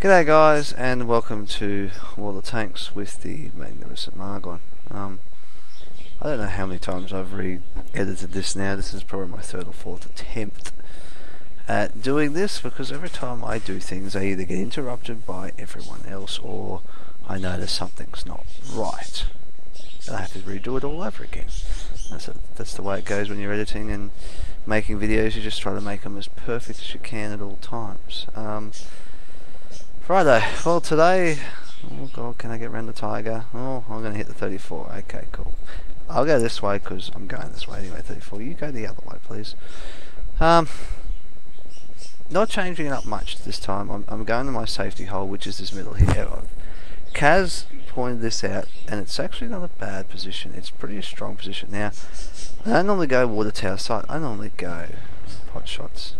G'day guys, and welcome to War of the Tanks with the Magnificent Margon. I don't know how many times I've re-edited this now. This is probably my third or fourth attempt at doing this, because every time I do things I either get interrupted by everyone else or I notice something's not right and I have to redo it all over again. That's the way it goes when you're editing and making videos. You just try to make them as perfect as you can at all times. Righto, well today, oh god, can I get around the tiger? Oh, I'm going to hit the 34, okay, cool. I'll go this way because I'm going this way anyway, 34, you go the other way please. Not changing it up much this time. I'm going to my safety hole, which is this middle here. Kaz pointed this out, and it's actually not a bad position. It's pretty a strong position. Now, I don't normally go water tower side, I normally go pot shots.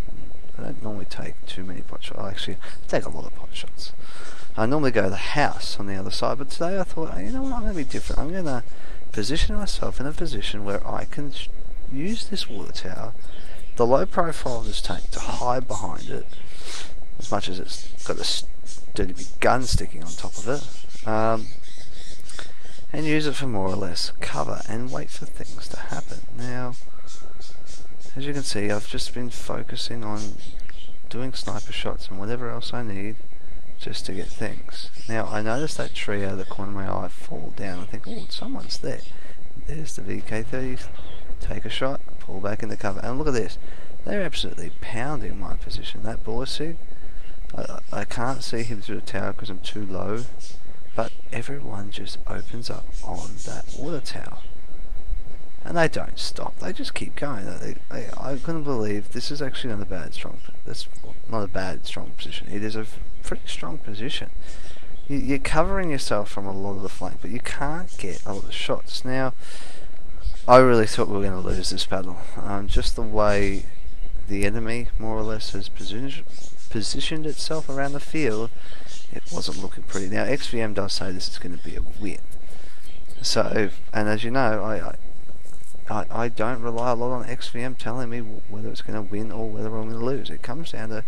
I don't normally take too many pot shots. Actually, I take a lot of pot shots. I normally go to the house on the other side, but today I thought, you know what, I'm going to be different. I'm going to position myself in a position where I can use this water tower, the low profile of this tank, to hide behind it, as much as it's got a sturdy big gun sticking on top of it, and use it for more or less cover and wait for things to happen. Now, as you can see, I've just been focusing on doing sniper shots and whatever else I need just to get things. Now, I noticed that tree out of the corner of my eye fall down. I think, oh, someone's there. There's the VK-30. Take a shot, pull back into cover. And look at this. They're absolutely pounding my position. That Borsig, I can't see him through the tower because I'm too low. But everyone just opens up on that water tower. And they don't stop, they just keep going. I couldn't believe this is actually not a bad strong. That's not a bad strong position. It is a pretty strong position. You're covering yourself from a lot of the flank, but you can't get a lot of shots. Now, I really thought we were going to lose this battle. Just the way the enemy more or less has positioned itself around the field, it wasn't looking pretty. Now, XVM does say this is going to be a win. So, and as you know, I don't rely a lot on XVM telling me whether it's going to win or whether I'm going to lose. It comes down to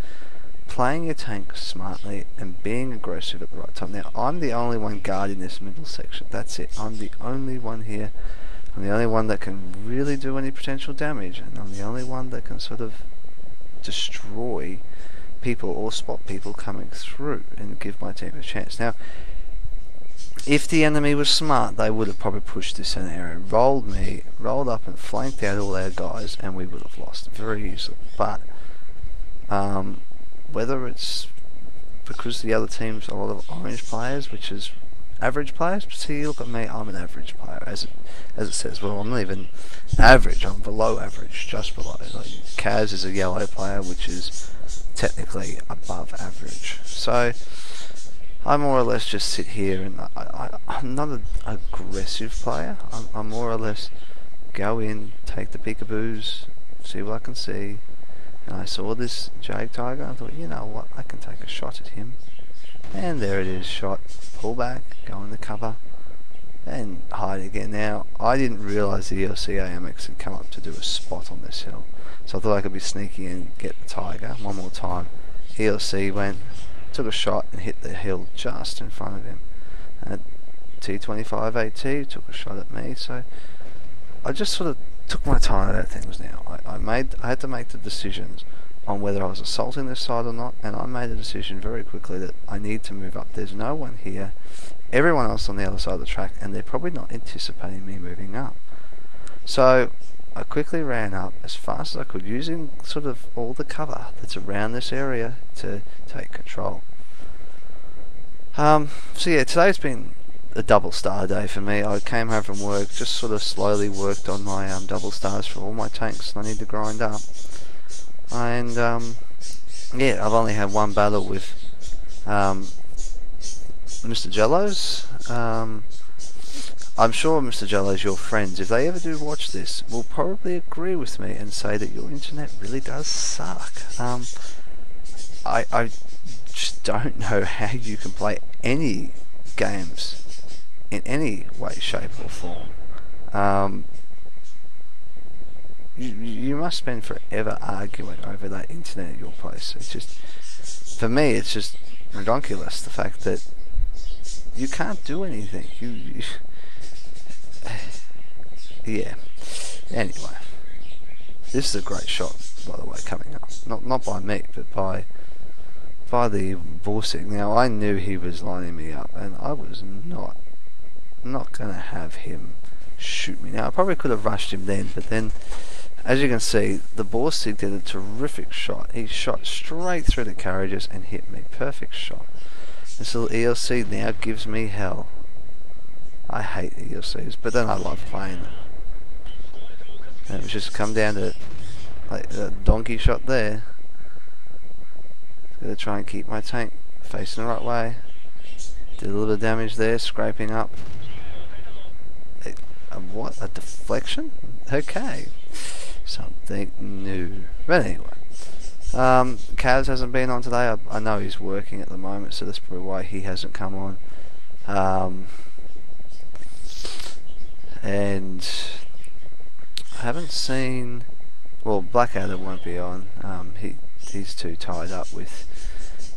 playing your tank smartly and being aggressive at the right time. Now, I'm the only one guarding this middle section. That's it. I'm the only one here. I'm the only one that can really do any potential damage, and I'm the only one that can sort of destroy people or spot people coming through and give my team a chance. Now, if the enemy was smart, they would have probably pushed this in area, rolled up and flanked out all our guys, and we would have lost very easily. But whether it's because the other team's a lot of orange players, which is average players, see, look at me, I'm an average player, as it says. Well, I'm not even average, I'm below average, just below. Like, Kaz is a yellow player, which is technically above average. So I more or less just sit here, and I'm not an aggressive player. I'm more or less go in, take the peekaboos, see what I can see. And I saw this Jag Tiger, I thought, you know what, I can take a shot at him. And there it is, shot, pull back, go in the cover, and hide again. Now, I didn't realise the ELC AMX had come up to do a spot on this hill. So I thought I could be sneaky and get the Tiger one more time. ELC went, took a shot and hit the hill just in front of him. And T25 AT took a shot at me, so I just sort of took my time about things now. I had to make the decisions on whether I was assaulting this side or not, and I made a decision very quickly that I need to move up. There's no one here, everyone else on the other side of the track, and they're probably not anticipating me moving up. So I quickly ran up as fast as I could, using sort of all the cover that's around this area to take control. So yeah, today's been a double star day for me. I came home from work, just sort of slowly worked on my double stars for all my tanks I need to grind up. And yeah, I've only had one battle with Mr. Jello's. I'm sure Mr. Jello's, your friends, if they ever do watch this, will probably agree with me and say that your internet really does suck. I just don't know how you can play any games in any way, shape or form. You must spend forever arguing over that internet at your place. It's just, for me, it's just ridiculous, the fact that you can't do anything. Yeah. Anyway, this is a great shot, by the way, coming up. Not by me, but by the Borsig. Now, I knew he was lining me up, and I was not going to have him shoot me. Now, I probably could have rushed him then, but then, as you can see, the Borsig did a terrific shot. He shot straight through the carriages and hit me. Perfect shot. This little ELC now gives me hell. I hate ELCs, but then I love playing them. And it was just come down to like a donkey shot there. Gonna try and keep my tank facing the right way. Did a little bit of damage there, scraping up. What? A deflection? Okay. Something new. But anyway. Kaz hasn't been on today. I know he's working at the moment, so that's probably why he hasn't come on. And I haven't seen... Well, Blackadder won't be on. He's too tied up with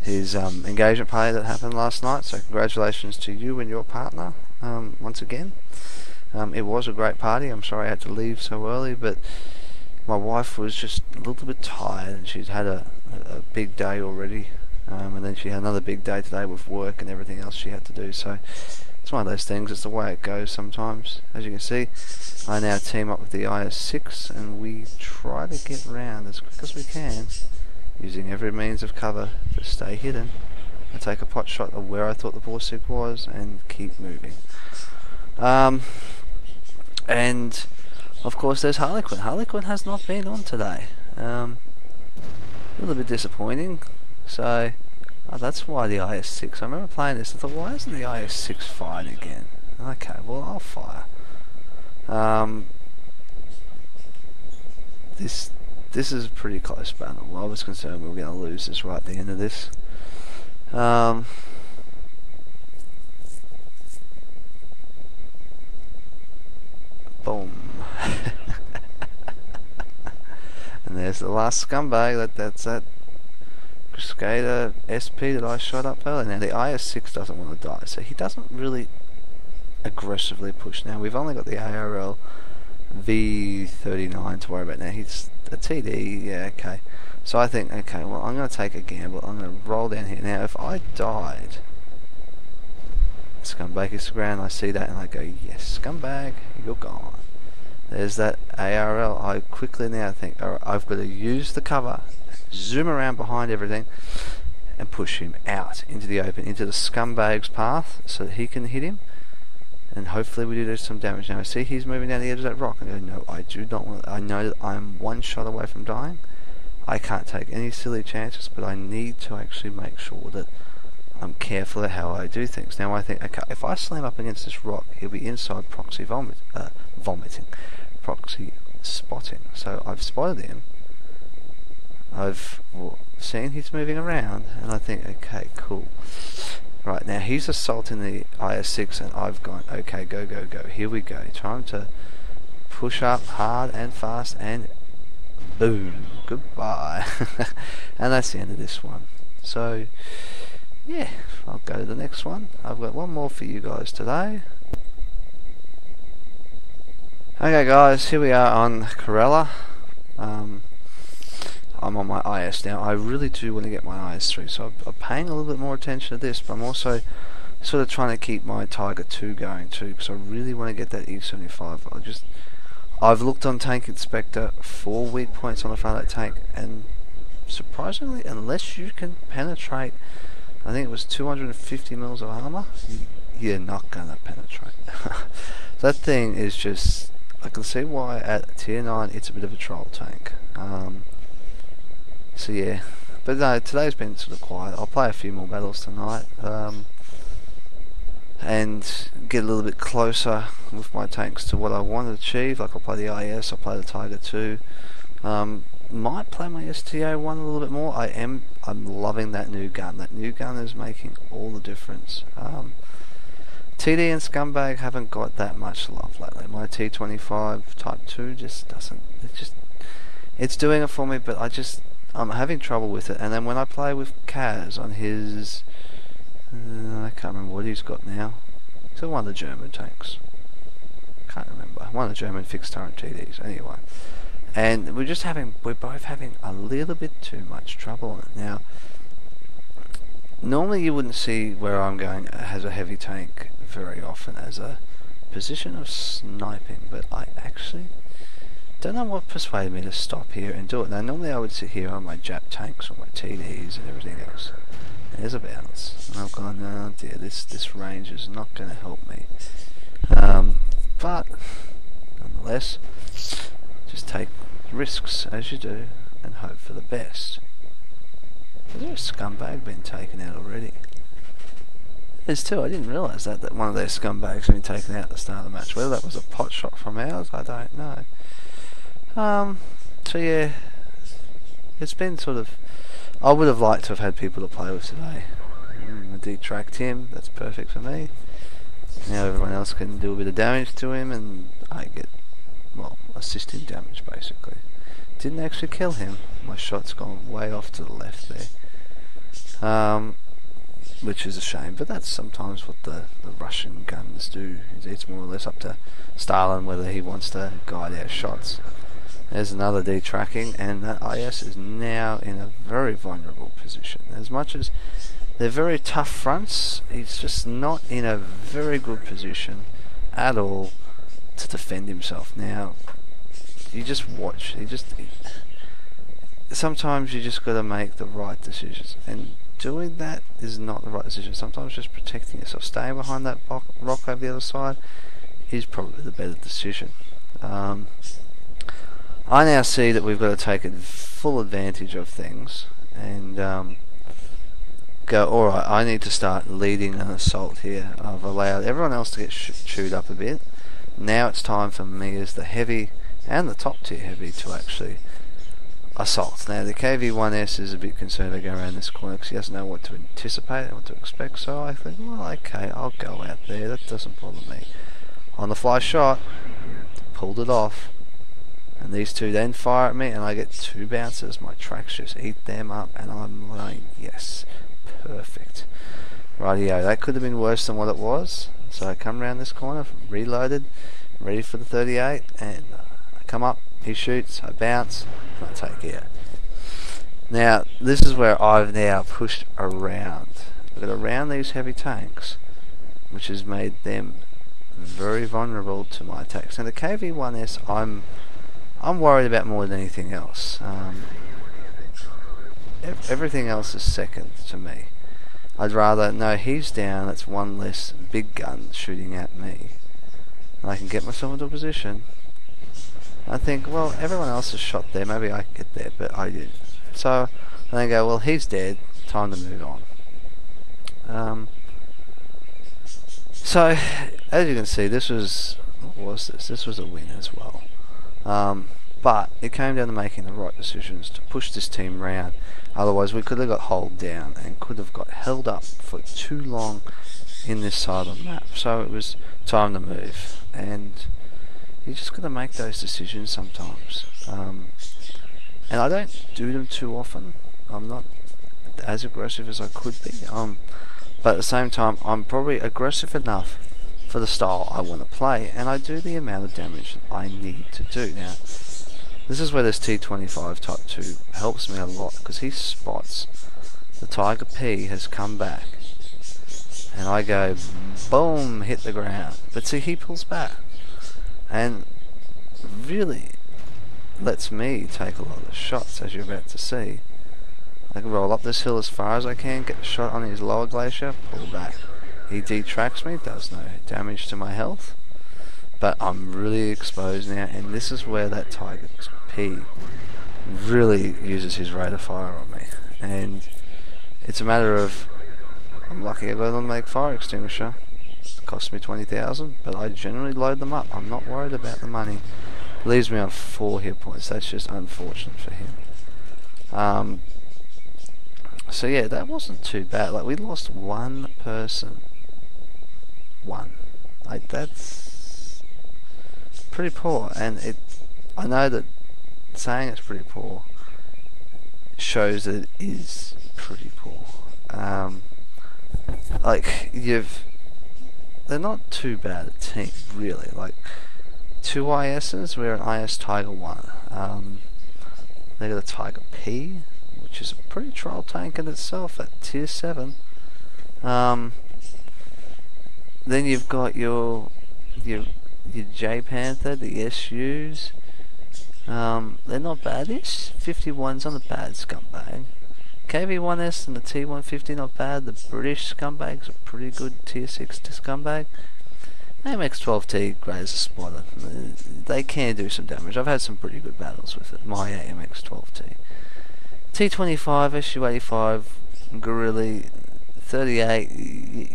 his engagement party that happened last night, so congratulations to you and your partner once again. It was a great party. I'm sorry I had to leave so early, but my wife was just a little bit tired, and she's had a big day already, and then she had another big day today with work and everything else she had to do, so it's one of those things. It's the way it goes sometimes. As you can see, I now team up with the IS-6, and we try to get round as quick as we can, using every means of cover to stay hidden. I take a pot shot of where I thought the Borsig was and keep moving. And of course there's Harlequin. Harlequin has not been on today. A little bit disappointing. So that's why the IS-6. I remember playing this. I thought, why isn't the IS-6 fired again? Okay, well I'll fire. This is a pretty close battle. I was concerned we were going to lose this right at the end of this. Boom. And there's the last scumbag. That's that Crusader SP that I shot up earlier. Now the IS-6 doesn't want to die, so he doesn't really aggressively push. Now we've only got the ARL V39 to worry about. Now he's a TD, yeah, okay. So I think, okay, well I'm going to take a gamble. I'm going to roll down here. Now if I died, scumbag is the ground, I see that and I go, yes, scumbag, you're gone. There's that ARL. I quickly now think, alright, I've got to use the cover, zoom around behind everything, and push him out into the open, into the scumbag's path, so that he can hit him, and hopefully we do some damage. Now I see he's moving down the edge of that rock, and I go, no, I do not want. I know that I'm one shot away from dying. I can't take any silly chances, but I need to actually make sure that I'm careful of how I do things. Now I think, okay, if I slam up against this rock, he'll be inside proxy vomiting, proxy spotting. So I've spotted him. I've seen he's moving around, and I think, okay, cool. Right, now he's assaulting the IS-6, and I've gone, okay, go, go, go. Here we go. Time to push up hard and fast, and boom, goodbye. And that's the end of this one. So yeah, I'll go to the next one. I've got one more for you guys today. Okay guys, here we are on Corella. I'm on my IS now. I really do want to get my IS through, so I'm paying a little bit more attention to this, but I'm also sort of trying to keep my Tiger 2 going too, because I really want to get that E75. I've looked on Tank Inspector for weak points on the front of that tank, and surprisingly, unless you can penetrate, I think it was 250 mils of armor, you're not gonna penetrate. That thing is just, I can see why at tier 9 it's a bit of a troll tank. So yeah, but no, today's been sort of quiet. I'll play a few more battles tonight, and get a little bit closer with my tanks to what I want to achieve. Like I'll play the IS, I'll play the Tiger 2, might play my STA-1 a little bit more. I'm loving that new gun. That new gun is making all the difference. TD and Scumbag haven't got that much love lately. My T25 Type 2 just doesn't, it's doing it for me, but I'm having trouble with it. And then when I play with Kaz on his, I can't remember what he's got now. He's got one of the German tanks. Can't remember. One of the German fixed turret TDs. Anyway, and we're both having a little bit too much trouble on it now. Normally you wouldn't see where I'm going has a heavy tank very often as a position of sniping, but I actually don't know what persuaded me to stop here and do it. Now normally I would sit here on my Jap tanks or my TDs and everything else. There's a bounce. And I've gone, oh dear, this range is not going to help me. But nonetheless, just take risks as you do and hope for the best. Is there a scumbag been taken out already? There's two. I didn't realise that one of their scumbags had been taken out at the start of the match. Whether that was a pot shot from ours, I don't know. So yeah, it's been sort of... I would have liked to have had people to play with today. I detracked him, that's perfect for me. Now everyone else can do a bit of damage to him and I get, well, assisted damage basically. Didn't actually kill him. My shot's gone way off to the left there. Which is a shame, but that's sometimes what the Russian guns do. It's more or less up to Stalin whether he wants to guide our shots. There's another detracking, and that IS is now in a very vulnerable position. As much as they're very tough fronts, he's just not in a very good position at all to defend himself. Now, you just watch. Sometimes you just got to make the right decisions, and doing that is not the right decision. Sometimes just protecting yourself, staying behind that rock over the other side, is probably the better decision. I now see that we've got to take full advantage of things and go, alright, I need to start leading an assault here. I've allowed everyone else to get chewed up a bit. Now it's time for me as the heavy and the top tier heavy to actually assault. Now the KV-1S is a bit concerned to go around this corner because he doesn't know what to anticipate and what to expect, so I think, well, okay, I'll go out there, that doesn't bother me. On the fly shot, pulled it off, and these two then fire at me and I get two bounces. My tracks just eat them up and I'm like, yes, perfect. Rightio, that could have been worse than what it was. So I come around this corner, reloaded, ready for the 38, and I come up, he shoots, I bounce, and I take it. Now, this is where I've now pushed around. I've got around these heavy tanks, which has made them very vulnerable to my attacks. Now the KV-1S, I'm worried about more than anything else. Everything else is second to me. I'd rather, no, he's down, that's one less big gun shooting at me. And I can get myself into a position. I think, well, everyone else has shot there, maybe I can get there, but I didn't. So, I then go, well, he's dead, time to move on. So, as you can see, this was, what was this? This was a win as well. But it came down to making the right decisions to push this team round. Otherwise we could have got holed down and could have got held up for too long in this side of the map. So it was time to move, and you just got to make those decisions sometimes. And I don't do them too often. I'm not as aggressive as I could be. But at the same time, I'm probably aggressive enough for the style I want to play, and I do the amount of damage that I need to do. Now, this is where this T25 Type 2 helps me a lot, because he spots the Tiger P has come back, and I go, boom, hit the ground. But see, he pulls back, and really lets me take a lot of the shots, as you're about to see. I can roll up this hill as far as I can, get the shot on his lower glacier, pull back. He detracts me, does no damage to my health, but I'm really exposed now, and this is where that Tiger P really uses his rate of fire on me. And it's a matter of, I'm lucky I got an automatic fire extinguisher. It cost me 20,000, but I generally load them up. I'm not worried about the money. Leaves me on 4 hit points. That's just unfortunate for him. So yeah, that wasn't too bad. Like, we lost one person. One. Like, that's pretty poor, and I know that saying it's pretty poor shows that it is pretty poor. Like they're not too bad a team really. Like 2 ISs, we're an IS Tiger 1. They got a Tiger P, which is a pretty troll tank in itself at tier 7. Then you've got your J Panther, the SUs. They're not badish. 51's on a bad scumbag. KV1S and the T150 not bad. The British scumbags are pretty good tier 6 scumbag. AMX-12T, great as a spotter. They can do some damage. I've had some pretty good battles with it. My AMX-12T. T25, SU-85, Gorilla 38.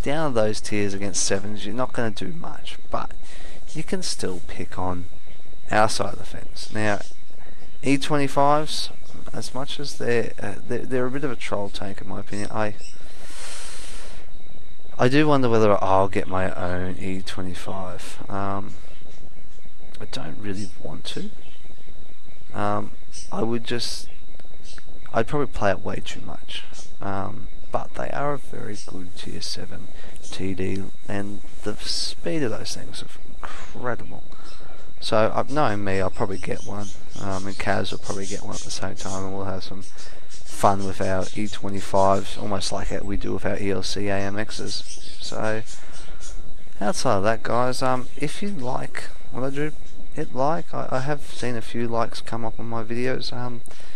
Down those tiers against 7s, you're not going to do much, but you can still pick on our side of the fence. Now, E25s, as much as they're a bit of a troll tank in my opinion, I do wonder whether I'll get my own E25. I don't really want to. I'd probably play it way too much. But they are a very good tier 7 TD, and the speed of those things are incredible. So, knowing me, I'll probably get one, and Kaz will probably get one at the same time, and we'll have some fun with our E25s, almost like we do with our ELC AMXs. So, outside of that, guys, if you like what I do, hit like. I have seen a few likes come up on my videos.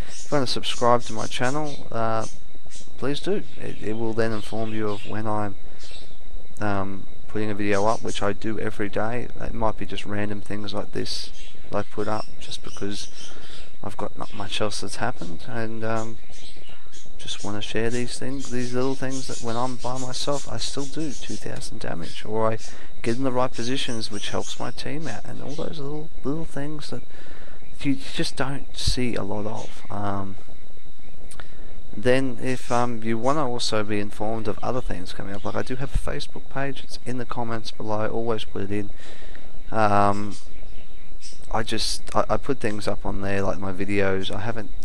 If you want to subscribe to my channel, please do. It will then inform you of when I'm putting a video up, which I do every day. It might be just random things like this that I put up just because I've got not much else that's happened, and just want to share these little things that when I'm by myself I still do 2000 damage, or I get in the right positions which helps my team out, and all those little things that you just don't see a lot of. Then if you want to also be informed of other things coming up, like I do have a Facebook page, it's in the comments below, always put it in. I put things up on there like my videos.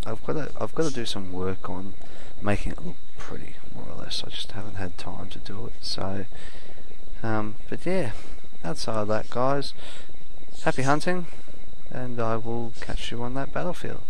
I've got to do some work on making it look pretty, more or less. I just haven't had time to do it. So but yeah, outside of that, guys, happy hunting, and I will catch you on that battlefield.